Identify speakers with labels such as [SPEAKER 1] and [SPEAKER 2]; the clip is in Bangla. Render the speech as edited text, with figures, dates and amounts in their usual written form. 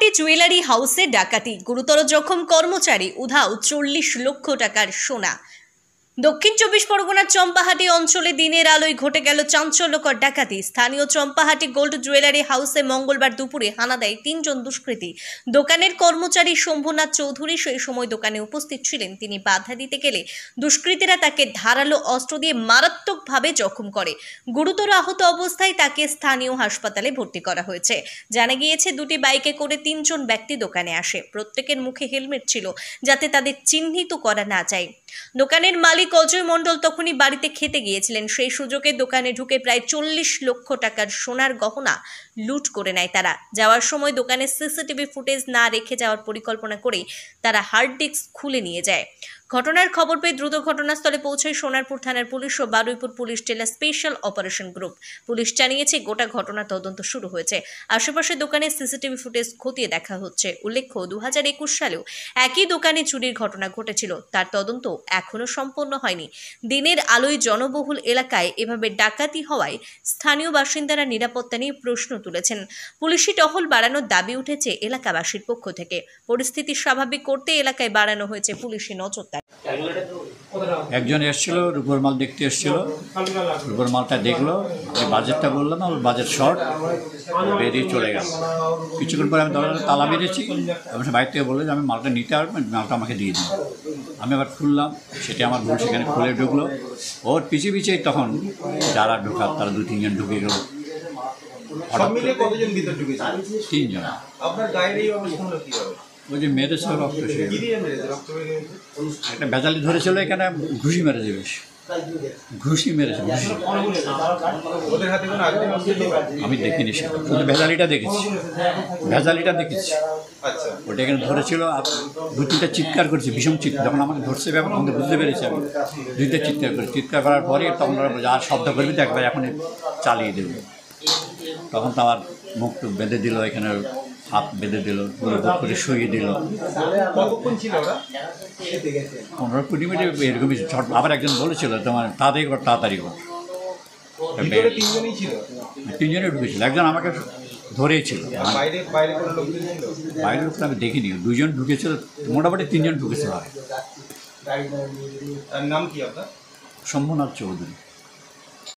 [SPEAKER 1] চম্পাহাটি জুয়েলারি হাউসে ডাকাতি, গুরুতর জখম কর্মচারী, উধাও 40 লক্ষ টাকার সোনা। দক্ষিণ চব্বিশ পরগনার চম্পাহাটি অঞ্চলে দিনের আলোয় ঘটে গেল চাঞ্চল্যকর ডাকাতি। স্থানীয় চম্পাহাটি গোল্ড জুয়েলারি হাউসে মঙ্গলবার দুপুরে হানা দেয় 3 জন দুষ্কৃতী। দোকানের কর্মচারী শম্ভুনাথ চৌধুরী সেই সময় দোকানে উপস্থিত ছিলেন। তিনি বাধা দিতে গেলে দুষ্কৃতীরা তাকে ধারালো অস্ত্র দিয়ে মারাত্মকভাবে জখম করে। গুরুতর আহত অবস্থায় তাকে স্থানীয় হাসপাতালে ভর্তি করা হয়েছে। জানা গিয়েছে, দুটি বাইকে করে 3 জন ব্যক্তি দোকানে আসে। প্রত্যেকের মুখে হেলমেট ছিল যাতে তাদের চিহ্নিত করা না যায়। দোকানের মালিক অজয় মণ্ডল তখনই বাড়িতে খেতে গিয়েছিলেন। সেই সুযোগে দোকানে ঢুকে প্রায় 40 লক্ষ টাকার সোনার গহনা লুট করে নেয় তারা। যাওয়ার সময় দোকানে সিসিটিভি ফুটেজ না রেখে যাওয়ার পরিকল্পনা করে তারা হার্ড ডিস্ক খুলে নিয়ে যায়। ঘটনার খবর পেয়ে দ্রুত ঘটনাস্থলে পৌঁছায় সোনারপুর থানার পুলিশ ও বারুইপুর পুলিশ জেলা স্পেশাল অপারেশন গ্রুপ। পুলিশ জানিয়েছে, গোটা ঘটনার তদন্ত শুরু হয়েছে। আশেপাশে দোকানে সিসিটিভি ফুটেজ খতিয়ে দেখা হচ্ছে। উল্লেখ্য, 2021 সালেও একই দোকানে চুরির ঘটনা ঘটেছিল। তার তদন্ত এখনো সম্পন্ন হয়নি। দিনের আলোয় জনবহুল এলাকায় এভাবে ডাকাতি হওয়ায় স্থানীয় বাসিন্দারা নিরাপত্তা নিয়ে প্রশ্ন তুলেছেন। পুলিশি টহল বাড়ানোর দাবি উঠেছে এলাকাবাসীর পক্ষ থেকে। পরিস্থিতি স্বাভাবিক করতে এলাকায় বাড়ানো হয়েছে পুলিশি নজরদারি।
[SPEAKER 2] একজন এসেছিল, রূপোর মাল দেখতে এসেছিল। রূপোর মালটা দেখলো, আমি বাজেটটা বললাম, আমার বাজেট শর্ট, বেরিয়ে চলে গেল। কিছুক্ষণ পরে আমি দরজাটা তালা মেরেছি। আমি বাইরে থেকে বললো যে আমি মালটা নিতে পারবো, মালটা আমাকে দিয়ে দিন। আমি আবার খুললাম, সেটা আমার ভুল, সেখানে খুলে ঢুকলো। ওর পিছিয়ে পিছিয়ে তখন যারা ঢোকার তারা 2-3 জন ঢুকে গেল। তিন জন। ওই যে মেরেছে রক্ত, একটা ভেজালি ধরেছিল এখানে, ঘুষি মেরেছে, বেশ ঘুষি মেরেছে। আমি দেখিনি, সেটা শুধু ভেজালিটা দেখেছি। ওটা এখানে ধরেছিল, আর 2-3টা চিৎকার করেছে, ভীষণ চিৎকার। যখন আমাকে ধরছে ব্যাপার তখন বুঝতে পেরেছি আমি। 2টা চিৎকার করার পরে তখন ওরা বলছে, আর শব্দ করবি তো একবার এখন চালিয়ে দেবে। তখন তো আমার মুখ টুক বেঁধে দিল, এখানে হাত বেঁধে দিল, পুরো করে শুয়ে দিল। 15-20 মিনিট এরকমই। আবার একজন বলেছিল, তোমার তাড়াতাড়ি কর। 3 জনে ঢুকেছিল, একজন আমাকে ধরেই ছিল। বাইরের উপরে আমি দেখিনি, 2 জন ঢুকেছিল, মোটামুটি 3 জন ঢুকেছিল।
[SPEAKER 3] নাম কি আপনার?
[SPEAKER 2] শম্ভুনাথ চৌধুরী।